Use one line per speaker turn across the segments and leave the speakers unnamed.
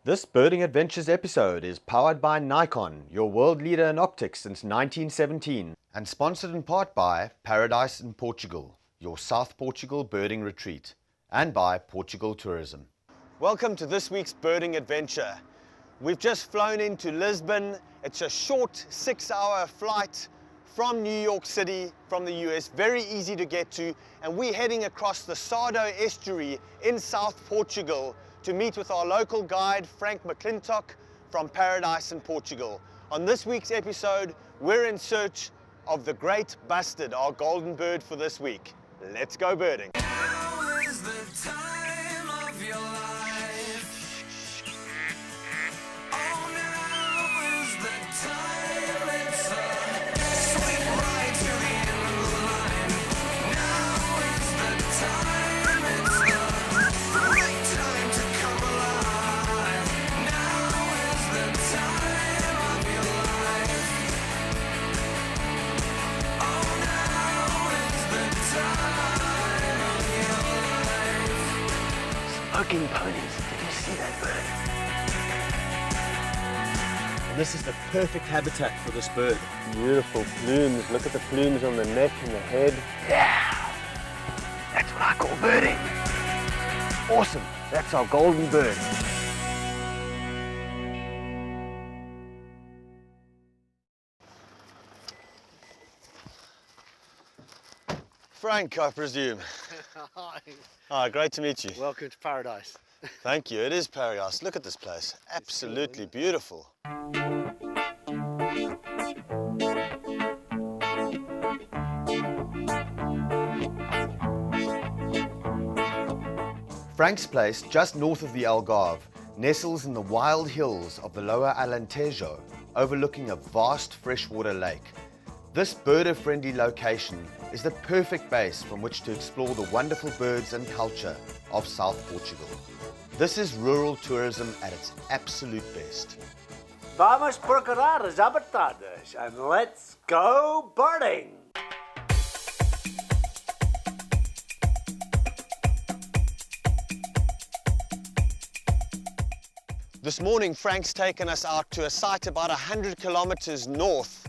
This Birding Adventures episode is powered by Nikon, your world leader in optics since 1917, and sponsored in part by Paradise in Portugal, your South Portugal birding retreat, and by Portugal Tourism. Welcome to this week's birding adventure. We've just flown into Lisbon. It's a short 6-hour flight from New York City, from the US, very easy to get to, and we're heading across the Sado estuary in South Portugal to meet with our local guide, Frank McClintock from Paradise in Portugal. On this week's episode, we're in search of the great bustard, our golden bird for this week. Let's go birding.
Now is the time of your life. Oh, now is the time. It's a sweet ride to the end of the line. Now is the time. It's the right time to come alive. Now is the time of your life. Oh, now is the time of your life.
Smoking ponies, did you see that bird? And this is the perfect habitat for this bird. Beautiful plumes, look at the plumes on the neck and the head. Yeah, that's what I call birding. Awesome, that's our golden bird. Frank, I presume.
Hi,
Hi, great to meet you.
welcome to Paradise.
Thank you, it is paradise. Look at this place, absolutely beautiful. Frank's place, just north of the Algarve, nestles in the wild hills of the lower Alentejo, overlooking a vast freshwater lake. This birder-friendly location is the perfect base from which to explore the wonderful birds and culture of South Portugal. This is rural tourism at its absolute best.
Vamos procurar as habitadas and let's go birding.
This morning, Frank's taken us out to a site about 100 kilometers north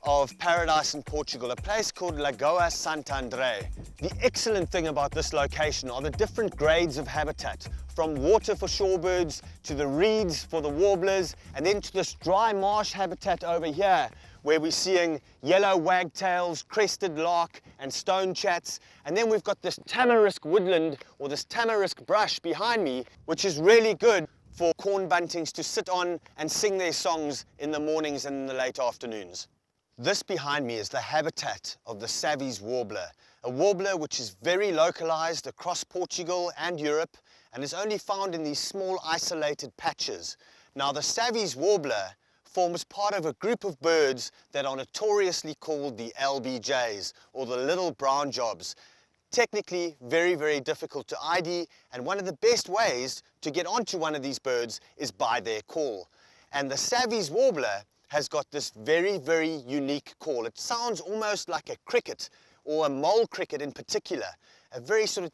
of Paradise in Portugal, a place called Lagoa Sant'André. The excellent thing about this location are the different grades of habitat, from water for shorebirds to the reeds for the warblers, and then to this dry marsh habitat over here, where we're seeing yellow wagtails, crested lark, and stone chats. And then we've got this tamarisk woodland, or this tamarisk brush behind me, which is really good for corn buntings to sit on and sing their songs in the mornings and in the late afternoons. This behind me is the habitat of the Savvy's warbler, a warbler which is very localized across Portugal and Europe and is only found in these small isolated patches. Now the Savvy's warbler forms part of a group of birds that are notoriously called the LBJs, or the little brown jobs. Technically very, very difficult to ID, and one of the best ways to get onto one of these birds is by their call. And the Savvy's warbler has got this very, very unique call. It sounds almost like a cricket, or a mole cricket in particular. A very sort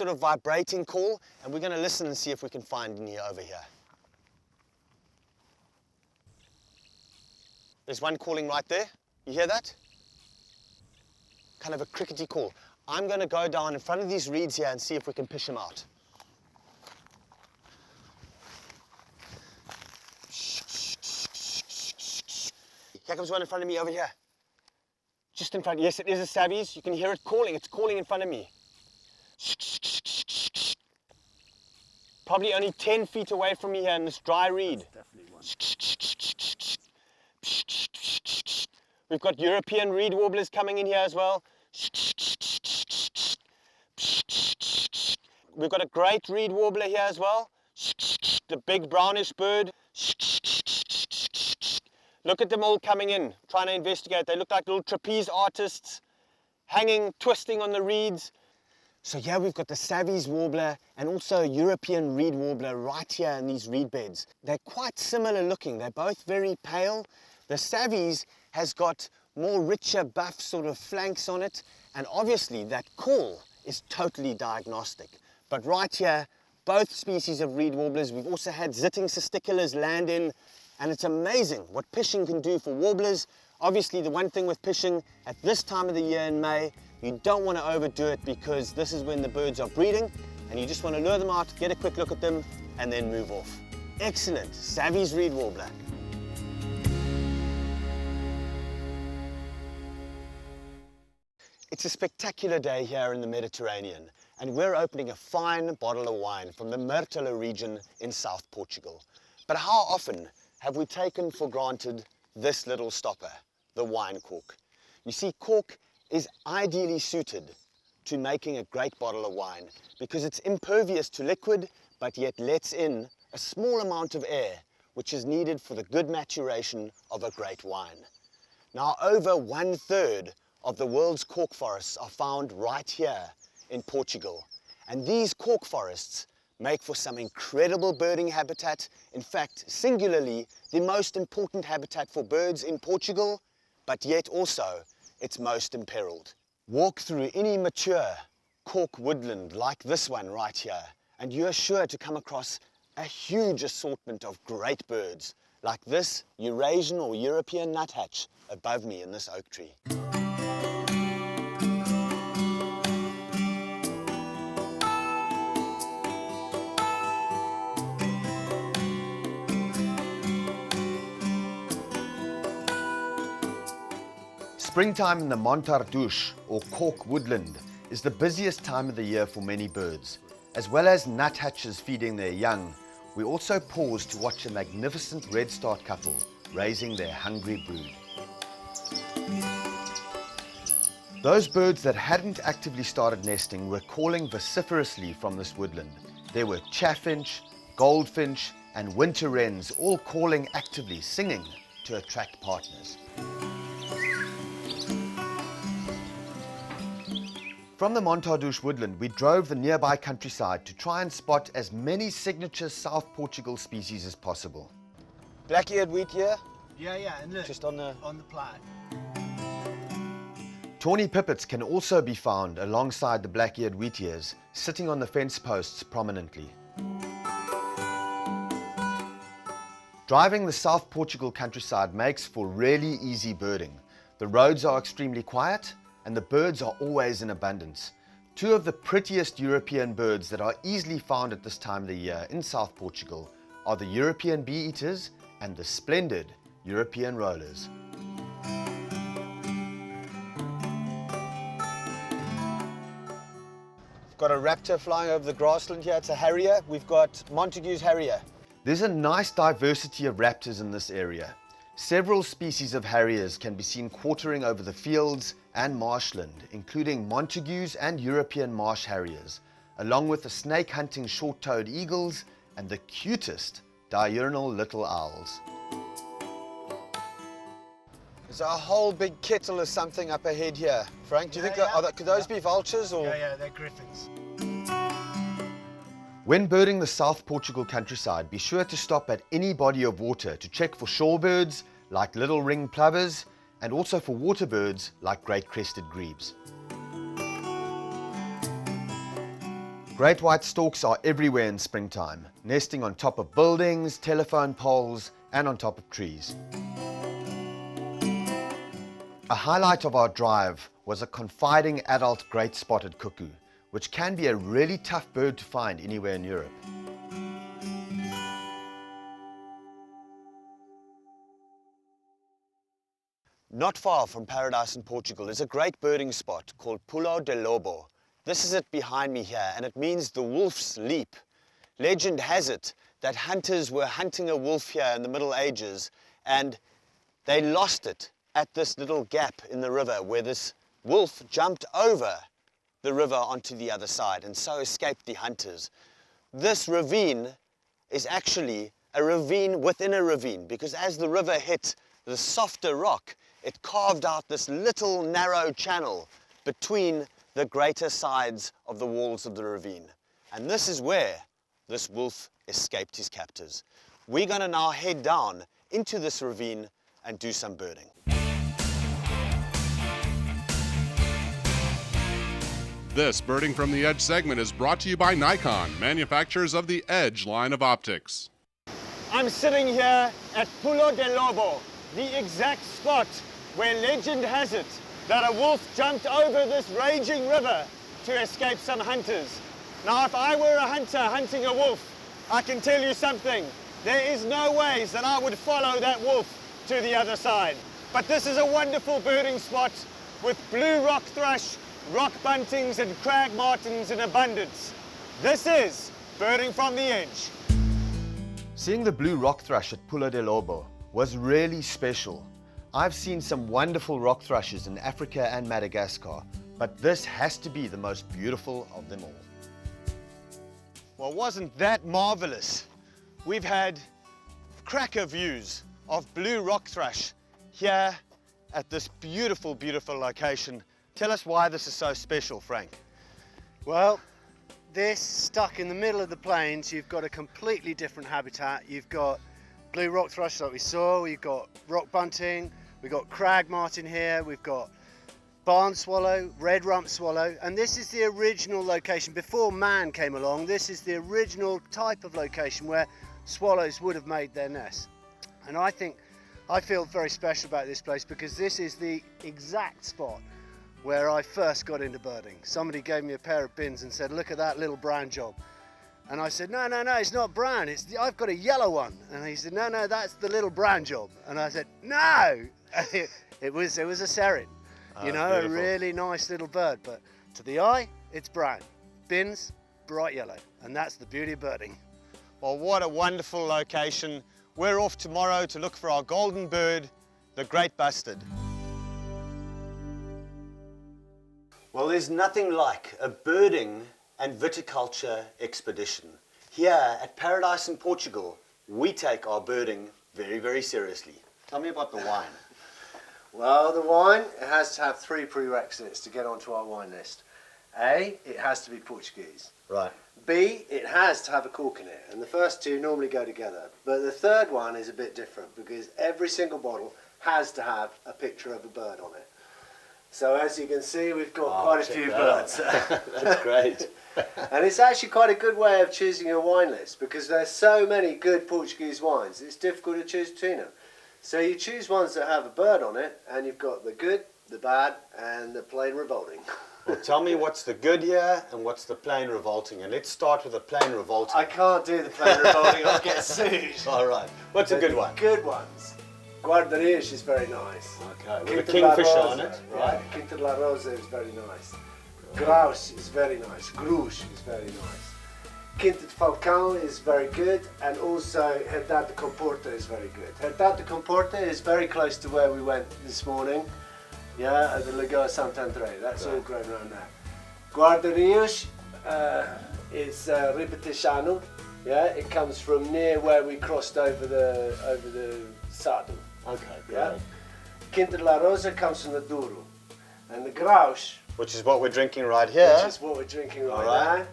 of vibrating call, and we're going to listen and see if we can find any over here. There's one calling right there. You hear that? Kind of a crickety call. I'm going to go down in front of these reeds here and see if we can fish him out. Here comes one in front of me over here. Just in front. Yes, it is a Savvy's. You can hear it calling. It's calling in front of me. Probably only 10 feet away from me here in this dry reed.
Definitely one.
We've got European reed warblers coming in here as well. We've got a great reed warbler here as well. The big brownish bird. Look at them all coming in, trying to investigate. They look like little trapeze artists, hanging, twisting on the reeds. So here we've got the Savvy's warbler and also a European reed warbler right here in these reed beds. They're quite similar looking. They're both very pale. The Savvy's has got more richer buff sort of flanks on it, and obviously that call is totally diagnostic. But right here, both species of reed warblers. We've also had zitting cisticulars land in, and it's amazing what pishing can do for warblers. Obviously, the one thing with pishing at this time of the year in May, you don't want to overdo it because this is when the birds are breeding, and you just want to lure them out, get a quick look at them, and then move off. Excellent, Savvy's reed warbler. It's a spectacular day here in the Mediterranean, and we're opening a fine bottle of wine from the Myrtilo region in South Portugal. But how often have we taken for granted this little stopper, the wine cork? You see, cork is ideally suited to making a great bottle of wine because it's impervious to liquid, but yet lets in a small amount of air, which is needed for the good maturation of a great wine. Now, over 1/3 of the world's cork forests are found right here in Portugal. And these cork forests make for some incredible birding habitat. In fact, singularly, the most important habitat for birds in Portugal, but yet also its most imperiled. Walk through any mature cork woodland like this one right here, and you're sure to come across a huge assortment of great birds, like this Eurasian or European nuthatch above me in this oak tree. Springtime in the Montardush, or cork woodland, is the busiest time of the year for many birds. As well as nuthatches feeding their young, we also pause to watch a magnificent redstart couple raising their hungry brood. Those birds that hadn't actively started nesting were calling vociferously from this woodland. There were chaffinch, goldfinch, and winter wrens all calling actively, singing to attract partners. From the Montardush woodland, we drove the nearby countryside to try and spot as many signature South Portugal species as possible. Black-eared wheat here,
Yeah, and look,
just on the...
plat.
Tawny pipits can also be found alongside the black-eared wheatears, sitting on the fence posts prominently. Driving the South Portugal countryside makes for really easy birding. The roads are extremely quiet, and the birds are always in abundance. Two of the prettiest European birds that are easily found at this time of the year in South Portugal are the European bee-eaters and the splendid European rollers. We've got a raptor flying over the grassland here. It's a harrier. We've got Montagu's harrier. There's a nice diversity of raptors in this area. Several species of harriers can be seen quartering over the fields and marshland, including Montagu's and European marsh harriers, along with the snake-hunting short-toed eagles and the cutest diurnal little owls. There's a whole big kettle of something up ahead here. Frank, do you think could those be vultures or?
Yeah, they're griffins.
When birding the South Portugal countryside, be sure to stop at any body of water to check for shorebirds like little ringed plovers and also for water birds like great crested grebes. Great white storks are everywhere in springtime, nesting on top of buildings, telephone poles and on top of trees. A highlight of our drive was a confiding adult great spotted cuckoo, which can be a really tough bird to find anywhere in Europe. Not far from Paradise in Portugal is a great birding spot called Pulo de Lobo. This is it behind me here, and it means the wolf's leap. Legend has it that hunters were hunting a wolf here in the Middle Ages, and they lost it at this little gap in the river where this wolf jumped over the river onto the other side and so escaped the hunters. This ravine is actually a ravine within a ravine, because as the river hit the softer rock, it carved out this little narrow channel between the greater sides of the walls of the ravine. And this is where this wolf escaped his captors. We're going to now head down into this ravine and do some birding.
This Birding from the Edge segment is brought to you by Nikon, manufacturers of the Edge line of optics.
I'm sitting here at Pulo del Lobo, the exact spot where legend has it that a wolf jumped over this raging river to escape some hunters. Now, if I were a hunter hunting a wolf, I can tell you something. There is no ways that I would follow that wolf to the other side. But this is a wonderful birding spot with blue rock thrush, rock buntings and crag martins in abundance. This is Birding from the Edge. Seeing the blue rock thrush at Pulo del Lobo was really special. I've seen some wonderful rock thrushes in Africa and Madagascar, but this has to be the most beautiful of them all. Well, wasn't that marvelous? We've had cracker views of blue rock thrush here at this beautiful, beautiful location. Tell us why this is so special, Frank.
Well, this stuck in the middle of the plains, you've got a completely different habitat. You've got blue rock thrush like we saw, you've got rock bunting, we've got crag martin here, we've got barn swallow, red rump swallow, and this is the original location. Before man came along, this is the original type of location where swallows would have made their nests. And I feel very special about this place because this is the exact spot where I first got into birding. Somebody gave me a pair of bins and said, look at that little brown job. And I said, no, it's not brown, I've got a yellow one. And he said, no, that's the little brown job. And I said, no! it was a serin, you know, beautiful. A really nice little bird, but to the eye, it's brown. Bins, bright yellow, and that's the beauty of birding.
Well, what a wonderful location. We're off tomorrow to look for our golden bird, the great bustard. Well, there's nothing like a birding and viticulture expedition. Here at Paradise in Portugal, we take our birding very, very seriously. Tell me about the wine.
Well, the wine, it has to have 3 prerequisites to get onto our wine list. A, it has to be Portuguese.
Right.
B, it has to have a cork in it, and the first 2 normally go together. But the third one is a bit different because every single bottle has to have a picture of a bird on it. So as you can see, we've got quite a few birds.
That's great.
And it's actually quite a good way of choosing your wine list because there's so many good Portuguese wines, it's difficult to choose between them. So you choose ones that have a bird on it, and you've got the good, the bad, and the plain revolting.
Well, tell me what's the good here and what's the plain revolting. And let's start with the plain revolting.
I can't do the plain revolting, I'll get sued.
All right. What's a good one?
Good ones. Guardarillos is very nice.
Okay, with a kingfisher on it, right?
Yeah, Quinta de la Rosa is very nice. Graus is very nice. Grush is very nice. Quinta de Falcão is very good, and also Herdade de Comporta is very good. Herdade de Comporta is very close to where we went this morning. Yeah, at the Lagoa Santander. That's all grown around there. Guardarillos is Ribetechano. Yeah, it comes from near where we crossed over the Sado.
Okay, great.
Yeah. Quinta de la Rosa comes from the Douro, and the Graus,
which is what we're drinking right here.
which is what we're drinking right now,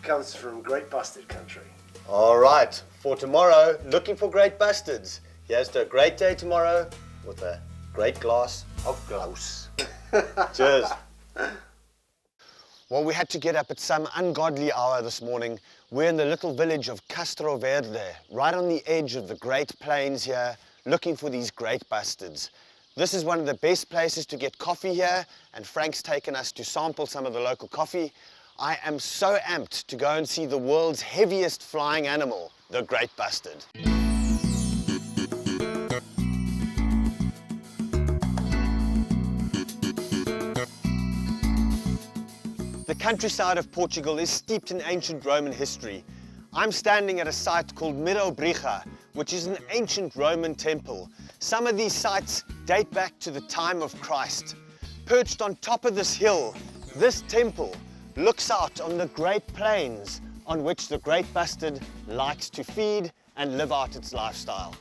comes from Great Bustard country.
All right, for tomorrow, looking for great bustards. Here's to a great day tomorrow with a great glass of Graus. Cheers. Well, we had to get up at some ungodly hour this morning. We're in the little village of Castro Verde, right on the edge of the Great Plains here, looking for these great bustards. This is one of the best places to get coffee here, and Frank's taken us to sample some of the local coffee. I am so amped to go and see the world's heaviest flying animal, the great bustard. The countryside of Portugal is steeped in ancient Roman history. I'm standing at a site called Mirobrija, which is an ancient Roman temple. Some of these sites date back to the time of Christ. Perched on top of this hill, this temple looks out on the Great Plains on which the great bustard likes to feed and live out its lifestyle.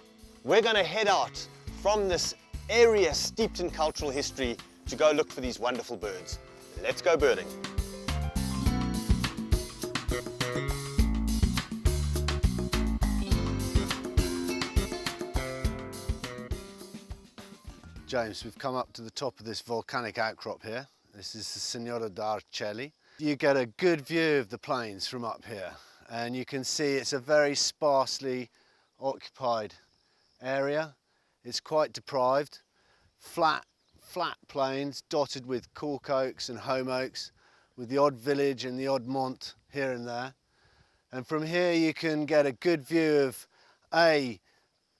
We're going to head out from this area steeped in cultural history to go look for these wonderful birds. Let's go birding.
James, we've come up to the top of this volcanic outcrop here. This is the Senhora d'Arcelli. You get a good view of the plains from up here, and you can see it's a very sparsely occupied area. It's quite deprived, flat plains dotted with cork oaks and home oaks, with the odd village and the odd mont here and there. And from here you can get a good view of A,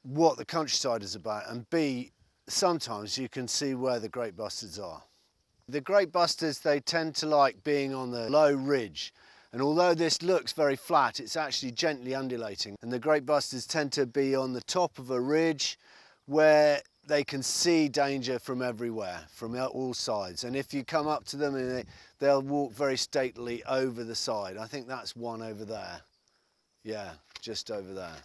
what the countryside is about, and B, sometimes you can see where the great bustards are. The great bustards, they tend to like being on the low ridge, and although this looks very flat, it's actually gently undulating, and the great bustards tend to be on the top of a ridge where they can see danger from everywhere, from all sides, and if you come up to them, they'll walk very stately over the side. I think that's one over there. Yeah, just over there.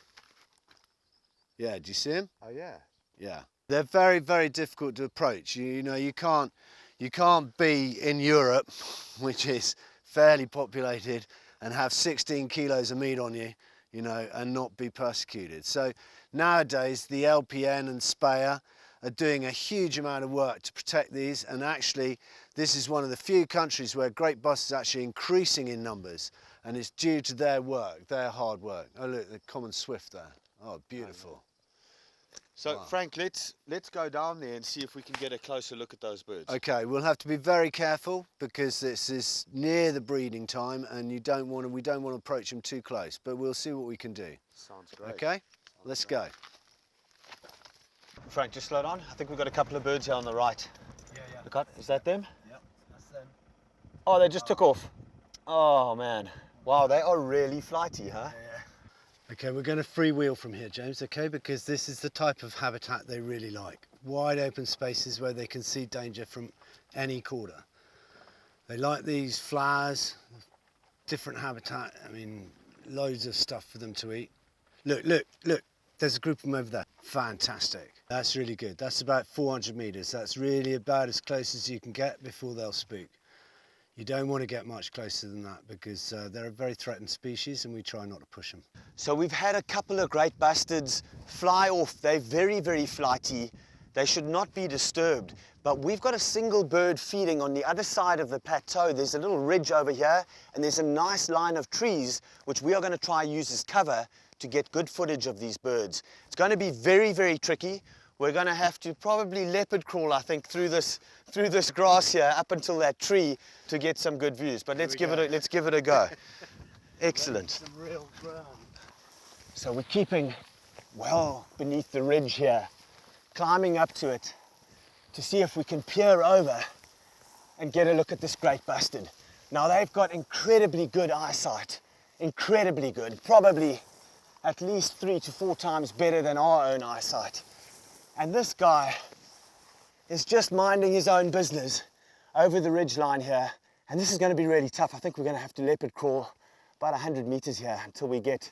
Yeah, do you see him?
Oh yeah.
Yeah. They're very, very difficult to approach. You know, you can't be in Europe, which is fairly populated, and have 16 kilos of meat on you, you know, and not be persecuted. So nowadays the LPN and Speyer are doing a huge amount of work to protect these, and actually this is one of the few countries where great bustards are actually increasing in numbers, and it's due to their work, their hard work. Oh look, the common swift there. Oh, beautiful.
So
Wow.
Frank, let's go down there and see if we can get a closer look at those birds.
Okay, we'll have to be very careful because this is near the breeding time, and we don't want to approach them too close, but we'll see what we can do.
Sounds great.
Okay, let's go.
Frank, just slow down. I think we've got a couple of birds here on the right.
Yeah.
Look out, is that them?
Yep, that's them.
Oh, they just took off. Oh man, wow, they are really flighty, huh?
Okay, we're going to freewheel from here, James, okay? Because this is the type of habitat they really like. Wide open spaces where they can see danger from any quarter. They like these flowers, different habitat. I mean, loads of stuff for them to eat. Look, there's a group of them over there. Fantastic. That's really good. That's about 400 meters. That's really about as close as you can get before they'll spook. You don't want to get much closer than that because they're a very threatened species, and we try not to push them.
So we've had a couple of great bustards fly off. They're very, very flighty. They should not be disturbed. But we've got a single bird feeding on the other side of the plateau. There's a little ridge over here, and there's a nice line of trees, which we are going to try and use as cover to get good footage of these birds. It's going to be very, very tricky. We're going to have to probably leopard crawl, I think, through this grass here up until that tree to get some good views. But let's give it a go. Excellent.
Some real ground.
So we're keeping well beneath the ridge here, climbing up to it to see if we can peer over and get a look at this great bustard. Now they've got incredibly good eyesight, incredibly good, probably at least 3 to 4 times better than our own eyesight. And this guy is just minding his own business over the ridge line here. And this is going to be really tough. I think we're going to have to leopard crawl about 100 meters here until we get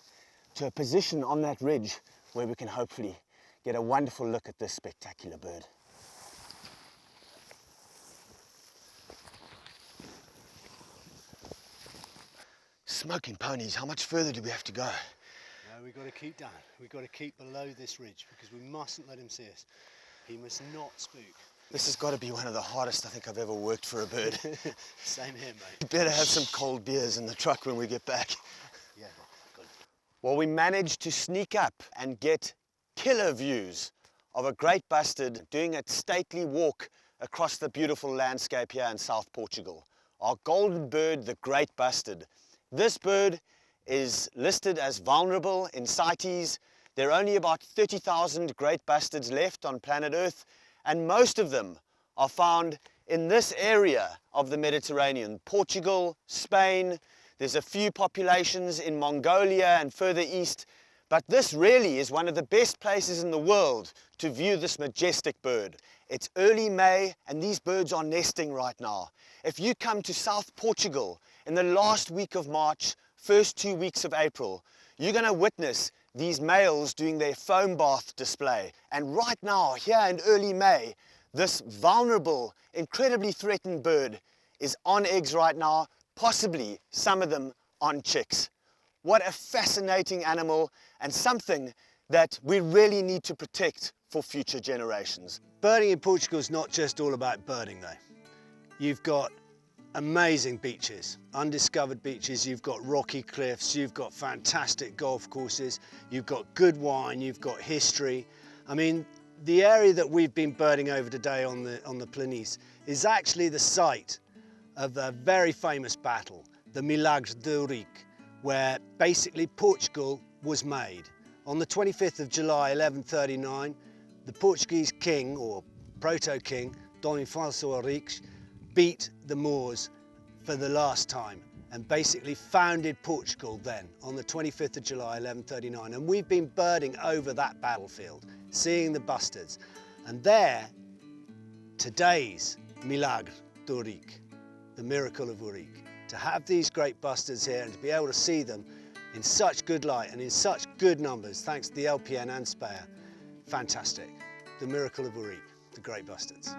to a position on that ridge where we can hopefully get a wonderful look at this spectacular bird. Smoking ponies, how much further do we have to go?
No, we've got to keep down. We've got to keep below this ridge because we mustn't let him see us. He must not spook.
This has got to be one of the hardest I think I've ever worked for a bird.
Same here, mate.
You better have some cold beers in the truck when we get back.
Yeah, good.
Well, we managed to sneak up and get killer views of a great bustard doing a stately walk across the beautiful landscape here in South Portugal. Our golden bird, the great bustard. This bird is listed as vulnerable in CITES. There are only about 30,000 great bustards left on planet Earth, and most of them are found in this area of the Mediterranean. Portugal, Spain, there's a few populations in Mongolia and further east, but this really is one of the best places in the world to view this majestic bird. It's early May and these birds are nesting right now. If you come to South Portugal in the last week of March, first 2 weeks of April, you're going to witness these males doing their foam bath display. And right now, here in early May, this vulnerable, incredibly threatened bird is on eggs right now, possibly some of them on chicks. What a fascinating animal, and something that we really need to protect for future generations.
Birding in Portugal is not just all about birding though. You've got amazing beaches, undiscovered beaches. You've got rocky cliffs, you've got fantastic golf courses, you've got good wine, you've got history. I mean, the area that we've been birding over today on the Planície is actually the site of a very famous battle, the Milagre de Ourique, where basically Portugal was made. On the 25th of July 1139, the Portuguese king, or proto-king, Dom Afonso Henriques, beat the Moors for the last time and basically founded Portugal then on the 25th of July 1139. And we've been birding over that battlefield, seeing the Bustards. And there, today's Milagre de Ourique, the miracle of Ourique. To have these great Bustards here and to be able to see them in such good light and in such good numbers, thanks to the LPN and Speyer, fantastic. The miracle of Ourique, the great Bustards.